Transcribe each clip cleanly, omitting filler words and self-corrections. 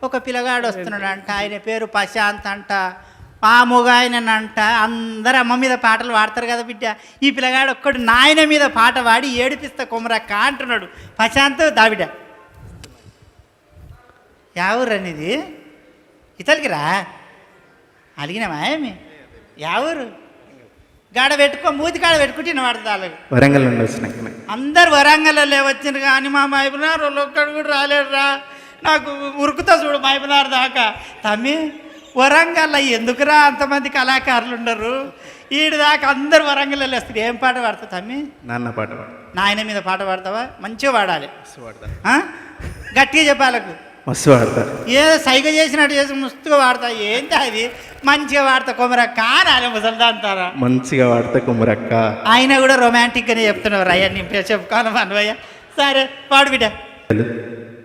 ఒక పిల్లగాడు వస్తున్నాడంట, ఆయన పేరు ప్రశాంత్ అంట, ఆ మొగాయనంట. అందరు అమ్మ మీద పాటలు పాడతారు కదా బిడ్డ, ఈ పిల్లగాడు ఒక్కడు నాయన మీద పాట పాడి ఏడిపిస్తా కొమరక్క అంటున్నాడు. ప్రశాంత్ దావిడ యావూరు అనేది ఇతలికి రా అలిగినామా ఏమి యావూరు గాడ పెట్టుకో, మూతి కాడ పెట్టుకుంటే వాడతారు. వరంగల్ నుండి వచ్చిన అందరు వరంగల్లో వచ్చిండ్రు కానీ మా మైబునార్ వాళ్ళు ఒక్కడు కూడా రాలేడు రా. నాకు ఉరుకుతా చూడు మైబునార్ దాకా. తమ్మి వరంగల్లో ఎందుకురా అంతమంది కళాకారులు ఉండరు, ఈడు దాకా అందరు వరంగల్లో వస్తారు. ఏం పాట పాడతావు తమ్మి? నాన్న పాట నాయన మీద పాట పాడతావా? మంచిగా పాడాలి, గట్టిగా చెప్పాలకు. మస్తు పాడతారు. ఏదో సైగ చేసినట్టు చేసి మస్తుగా వాడతా. ఏంటి అది మంచిగా వాడతా కొమరక్క అని ముసలిదా అంటారా? మంచిగా వాడతా కుమరక్క. ఆయన కూడా రొమాంటిక్గానే చెప్తున్నారు అయ్యా, నీ చెప్పుకోను అనువయ్య. సరే పాడు బిడ్డ.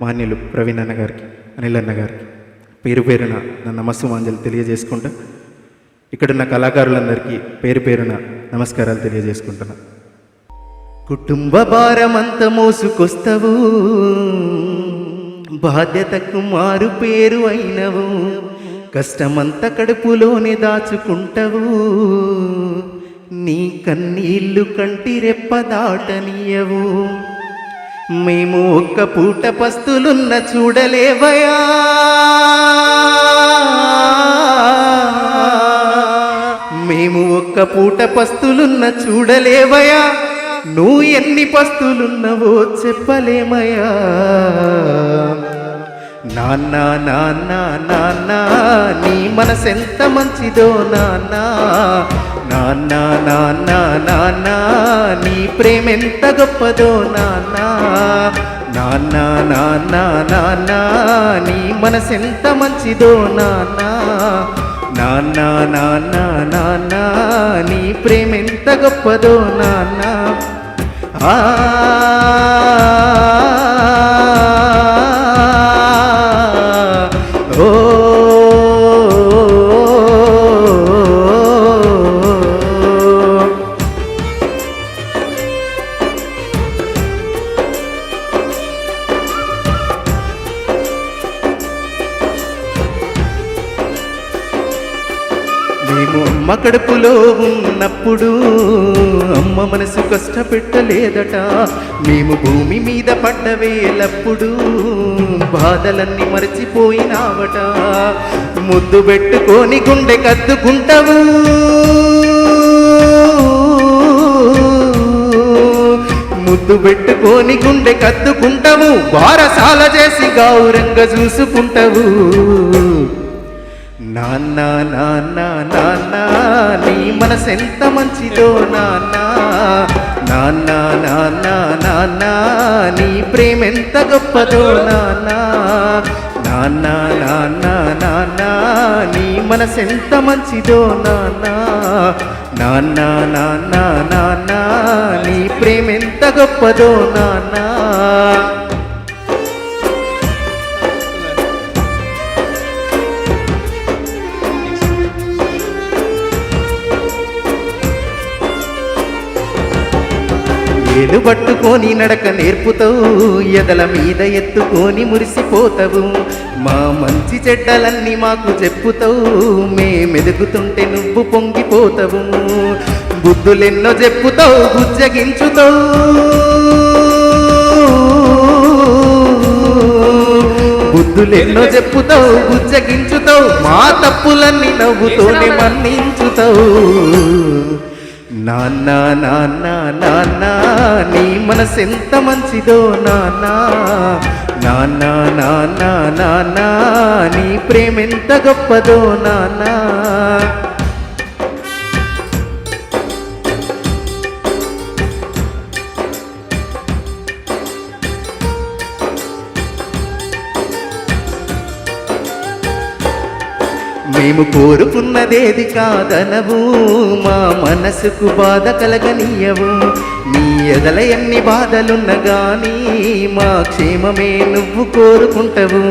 మాన్యులు ప్రవీణ్ అన్న గారికి, అనిల్ అన్న గారికి పేరు పేరున నా నమస్సుమాంజలి తెలియజేసుకుంటా. ఇక్కడున్న కళాకారులందరికీ పేరు పేరున నమస్కారాలు తెలియజేసుకుంటున్నా. కుటుంబ భారమంత మోసుకొస్తవు, బాధ్యతకు మారు పేరు అయినవు, కష్టమంత కడుపులోనే దాచుకుంటవు, నీ కన్నీళ్ళు కంటి రెప్ప దాటనీయవు, మేము ఒక్క పూట పస్తులున్న చూడలేవయా, మేము ఒక్క పూట పస్తులున్న చూడలేవయా, నువ్వు ఎన్ని పస్తులున్నవో చెప్పలేమయా. నాన్న నాన్న నాన్న నీ మనసెంత మంచిదో నాన్న, నాన్న నాన్న నాన్న నీ ప్రేమెంత గొప్పదో నాన్న, నాన్న నాన్న నాన్న నీ మనసెంత మంచిదో నాన్న, నాన్న నాన్న నాన్న నీ ప్రేమెంత గొప్పదో నాన్న. ఓ మేము అమ్మ కడుపులో ఉన్నప్పుడు అమ్మ మనసు కష్టపెట్టలేదట, మేము భూమి మీద పడ్డ వేలప్పుడు బాధలన్నీ మరచిపోయినావట, ముద్దు పెట్టుకొని గుండె కద్దుకుంటావు, ముద్దు పెట్టుకొని గుండె కద్దుకుంటావు, బారసాల చేసి గౌరంగా చూసుకుంటావు. నాన్న నాన్న నాన్న నీ మనసెంత మంచిదో నాన్న, నాన్న నాన్న నాన్న నీ ప్రేమెంత గొప్పదో నాన్న, నాన్న నాన్న నాన్న నీ మనసెంత మంచిదో నాన్న, నాన్న నాన్న నాన్న నీ ప్రేమెంత గొప్పదో నాన్న. ఏలు పట్టుకొని నడక నేర్పుతావు, ఎదల మీద ఎత్తుకొని మురిసిపోతావు, మా మంచి చెడ్డలన్నీ మాకు చెప్పుతావు, మేమెదుగుతుంటే నువ్వు పొంగిపోతావు, బుద్ధులెన్నో చెప్పుతావు బుజ్జగించుతావు, బుద్ధులెన్నో చెప్పుతావు బుజ్జగించుతావు, మా తప్పులన్నీ నవ్వుతోనే మన్నించుతావు. నాన్న నాన్న నాన్న నీ మనసెంత మంచిదో నాన్న, నాన్న నాన్న నాన్న నీ ప్రేమెంత గొప్పదో నాన్న. మేము కోరుకున్నదేది కాదనవు, మా మనసుకు బాధ కలగనీయవు, నీ ఎదల ఎన్ని బాధలున్న గానీ మా క్షేమమే నువ్వు కోరుకుంటావు,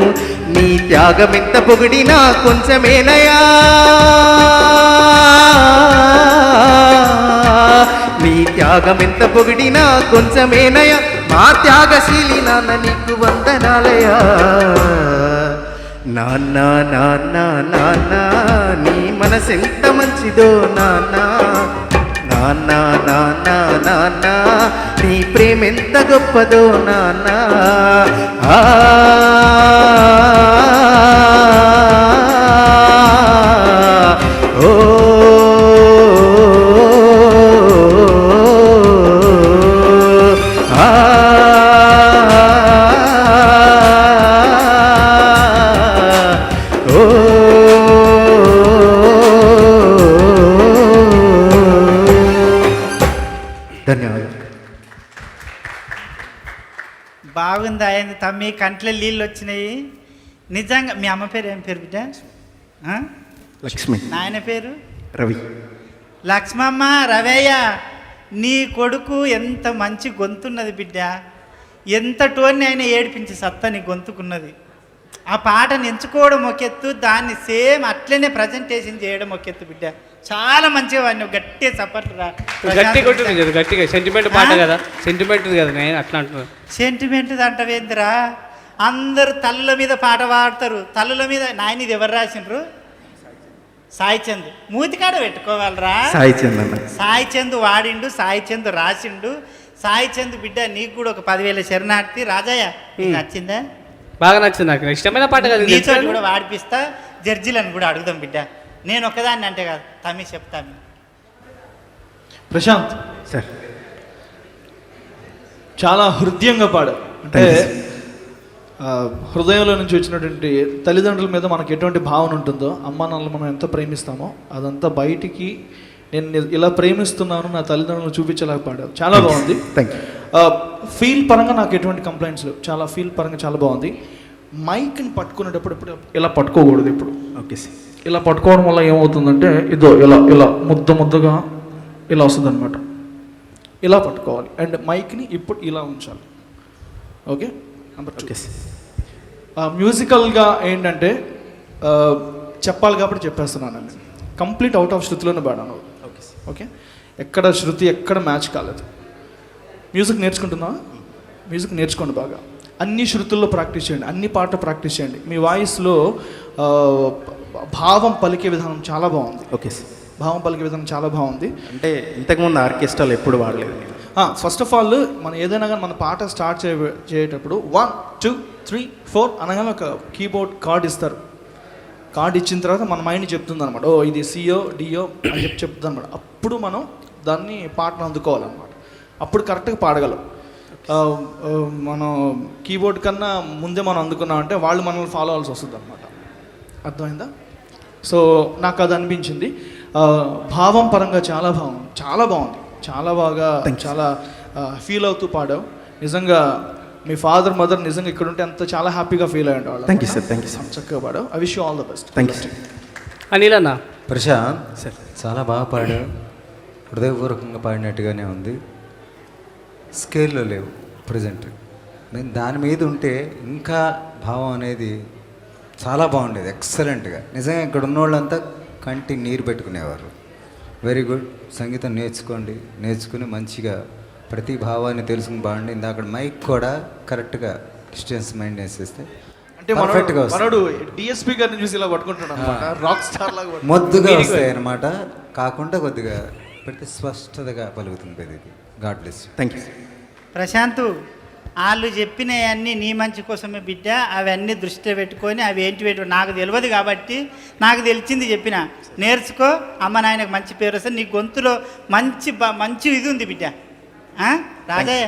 నీ త్యాగమెంత పొగిడినా కొంచెమేనయా, నీ త్యాగమెంత పొగిడినా కొంచెమేనయా, మా త్యాగశీలి నాన్న నీకు వందనాలయా. నాన్న నాన్న నాన్న నీ మనసెంత మంచిదో నాన్న, నాన్న నాన్న నాన్న నీ ప్రేమెంత గొప్పదో నాన్న. ఆ ఓ ఆ ధన్యవాదాలు. బాగుంది అయింది తమ్మి, కంట్లో నీళ్ళు వచ్చినాయి నిజంగా. మీ అమ్మ పేరు ఏం పేరు బిడ్డ? ఆ? లక్ష్మి. నాయన పేరు రవి. లక్ష్మమ్మ, రవయ్య, నీ కొడుకు ఎంత మంచి గొంతున్నది బిడ్డ. ఎంత టోన్ని అయినా ఏడిపించి సత్తా నీ గొంతుకున్నది. ఆ పాటను ఎంచుకోవడం ఒక ఎత్తు, దాన్ని సేమ్ అట్లనే ప్రజెంటేషన్ చేయడం ఒక ఎత్తు బిడ్డ. చాలా మంచిగా వాడిని గట్టి సపోర్ట్ రా. గట్టి కొట్టింది కదా, గట్టిగా సెంటిమెంట్ పాట కదా, సెంటిమెంట్ కదా, నేను అట్లా అంటున్నాను. సెంటిమెంట్ అంటవేందిరా? అందరు తల్లుల మీద పాట పాడతారు. తల్లుల మీద నాయన ఇది ఎవరు రాసిండ్రు? సాయి చంద్. మూతికాడ పెట్టుకోవాలరా. సాయి చంద్ అన్న. సాయి చంద్ వాడిండు, సాయి చంద్ రాసిండు. సాయి చంద్ బిడ్డ నీకు కూడా ఒక 10,000 శరణార్థి. రాజయ్య నీకు నచ్చిందా? బాగా నచ్చింది, నాకు ఇష్టమైన పాట కదా. నీతో కూడా వాడిపిస్తా, జడ్జిలను కూడా అడుగుదాం బిడ్డ. నేను ఒక్కదాన్ని అంటే కాదు, తమ్మి చెప్తాను. ప్రశాంత్ సార్ చాలా హృదయంగా పాడావు. అంటే హృదయంలో నుంచి వచ్చినటువంటి తల్లిదండ్రుల మీద మనకి ఎటువంటి భావన ఉంటుందో, అమ్మా నాన్నలు మనం ఎంత ప్రేమిస్తామో అదంతా బయటికి నేను ఇలా ప్రేమిస్తున్నాను నా తల్లిదండ్రులను చూపించేలాగా పాడావు. చాలా బాగుంది. Thank you. ఫీల్ పరంగా నాకు ఎటువంటి కంప్లైంట్స్ లేవు. చాలా ఫీల్ పరంగా చాలా బాగుంది. మైక్ని పట్టుకునేటప్పుడు ఇప్పుడు ఇలా పట్టుకోకూడదు. ఇప్పుడు ఓకే సార్. ఇలా పట్టుకోవడం వల్ల ఏమవుతుందంటే ఇదో ఇలా ఇలా ముద్దగా ఇలా వస్తుంది అనమాట. ఇలా పట్టుకోవాలి అండ్ మైక్ని ఇప్పుడు ఇలా ఉంచాలి. ఓకే. నెంబర్ 2. Okay sir. మ్యూజికల్గా ఏంటంటే చెప్పాలి కాబట్టి చెప్పేస్తున్నాను. నేను కంప్లీట్ అవుట్ ఆఫ్ శృతిలోనే పాడాను. Okay sir. ఓకే. ఎక్కడ శృతి ఎక్కడ మ్యాచ్ కాలేదు. మ్యూజిక్ నేర్చుకుంటున్నావా? మ్యూజిక్ నేర్చుకోండి బాగా. అన్ని శృతుల్లో ప్రాక్టీస్ చేయండి, అన్ని పాట ప్రాక్టీస్ చేయండి. మీ వాయిస్లో భావం పలికే విధానం చాలా బాగుంది. Okay sir. భావం పలికే విధానం చాలా బాగుంది. అంటే ఇంతకుముందు ఆర్కెస్ట్రాలు ఎప్పుడు వాడలేదు. ఫస్ట్ ఆఫ్ ఆల్ మనం ఏదైనా కానీ మన పాట స్టార్ట్ చేయేటప్పుడు 1 2 3 4 అనగానే ఒక కీబోర్డ్ కార్డ్ ఇస్తారు. కార్డ్ ఇచ్చిన తర్వాత మన మైండ్ చెప్తుంది అనమాట, ఓ ఇది సియో డియో అని చెప్తుంది అనమాట. అప్పుడు మనం దాన్ని పాటను అందుకోవాలన్నమాట. అప్పుడు కరెక్ట్గా పాడగలం. మనం కీబోర్డ్ కన్నా ముందే మనం అందుకున్నామంటే వాళ్ళు మనల్ని ఫాలో అవ్వాల్సి వస్తుంది అనమాట. అర్థమైందా? సో నాకు అది అనిపించింది. భావం పరంగా చాలా బాగుంది. చాలా బాగా చాలా ఫీల్ అవుతూ పాడావు. నిజంగా మీ ఫాదర్ మదర్ నిజంగా ఇక్కడ ఉంటే అంత చాలా హ్యాపీగా ఫీల్ అయ్యండి వాళ్ళు. Thank you sir. Thank you sir. చక్కగా పాడావు. I wish you all the best. Thank you sir. Anil అన్న. ప్రశాంత్ సార్ చాలా బాగా పాడావు, హృదయపూర్వకంగా పాడినట్టుగానే ఉంది. స్కేల్లో లేవు ప్రజెంట్. నేను దాని మీద ఉంటే ఇంకా భావం అనేది చాలా బాగుండేది, ఎక్సలెంట్గా. నిజంగా ఇక్కడ ఉన్న వాళ్ళంతా కంటి నీరు పెట్టుకునేవారు. Very good. సంగీతం నేర్చుకుని మంచిగా ప్రతి భావాన్ని తెలుసుకుని బాగుండి. ఇందాక మైక్ కూడా కరెక్ట్గా డిస్టెన్స్ మెయింటైన్ చేస్తే అంటే పర్ఫెక్ట్గా మనోడు డిఎస్పీ గారిని చూసి ఇలా పట్టుకుంటాడు అనమాట. రాక్ స్టార్ లాగా మొద్దుగా వస్తాయి అన్నమాట. కాకుండా కొద్దిగా ప్రతి స్పష్టతగా పలుకుతుంది ఇది. God bless you. Thank you sir. Prashanth, వాళ్ళు చెప్పినవన్నీ నీ మంచి కోసమే బిడ్డ. అవన్నీ దృష్టిలో పెట్టుకొని అవి ఏంటి నాకు తెలియదు కాబట్టి నాకు తెలిసింది చెప్పిన. నేర్చుకో, అమ్మ నాయనకు మంచి పేరు వస్తుంది. నీ గొంతులో మంచి ఇది ఉంది బిడ్డ. రాజయ్య